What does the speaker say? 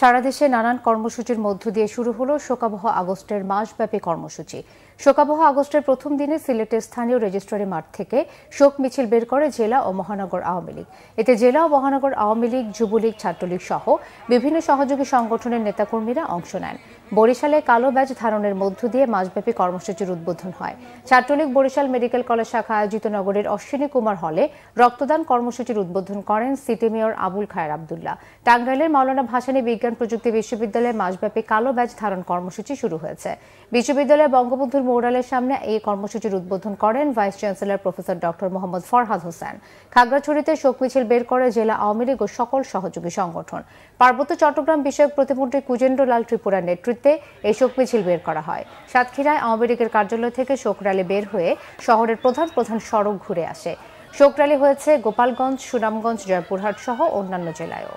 সারা দেশে নানান কর্মসূচির মধ্য দিয়ে শুরু হলো শোকাবহ আগস্টের মাসব্যাপী কর্মসূচি। শোকাবহ আগস্টের প্রথম দিনে সিলেটের স্থানীয় রেজিস্ট্রারি মাঠ থেকে শোক মিছিল বের করে জেলা ও মহানগর আওয়ামী লীগ। এতে জেলা ও মহানগর আওয়ামী লীগ, যুবলীগ, ছাত্রলীগ সহ বিভিন্ন সহযোগী সংগঠনের নেতাকর্মীরা অংশ নেন। বরিশালে কালো ব্যাজ ধারণের মধ্য দিয়ে মাসব্যাপী কর্মসূচির উদ্বোধন হয়। ছাত্রলীগ বরিশাল মেডিকেল কলেজ শাখা আয়োজিত নগরের অশ্বিনী কুমার হলে রক্তদান কর্মসূচির উদ্বোধন করেন সিটি মেয়র আবুল খায়ের আবদুল্লাহ। টাঙ্গাইলের মাওলানা ভাসানী বিজ্ঞান প্রযুক্তি বিশ্ববিদ্যালয়ে মাসব্যাপী কালো ব্যাজ ধারণ কর্মসূচি শুরু হয়েছে। বিশ্ববিদ্যালয়ে বঙ্গবন্ধুর মোরালের সামনে এই কর্মসূচির উদ্বোধন করেন vice chancellor professor doctor Mohammad Farhad Hossain. খাগড়াছড়িতে শোক মিছিল বের করে জেলা আওয়ামী লীগ ও সকল সহযোগী সংগঠন। পার্বত্য চট্টগ্রাম বিষয়ক প্রতিমন্ত্রী কুজেন্দ্র লাল ত্রিপুরার নেতৃত্বে এই শোক মিছিল বের করা হয়। সাতক্ষীরায় আওয়ামী লীগের কার্যালয় থেকে শোক র্যালি বের হয়ে শহরের প্রধান প্রধান সড়ক ঘুরে আসে। শোক র্যালি হয়েছে গোপালগঞ্জ, সুনামগঞ্জ, জয়পুরহাট সহ অন্যান্য জেলায়ও।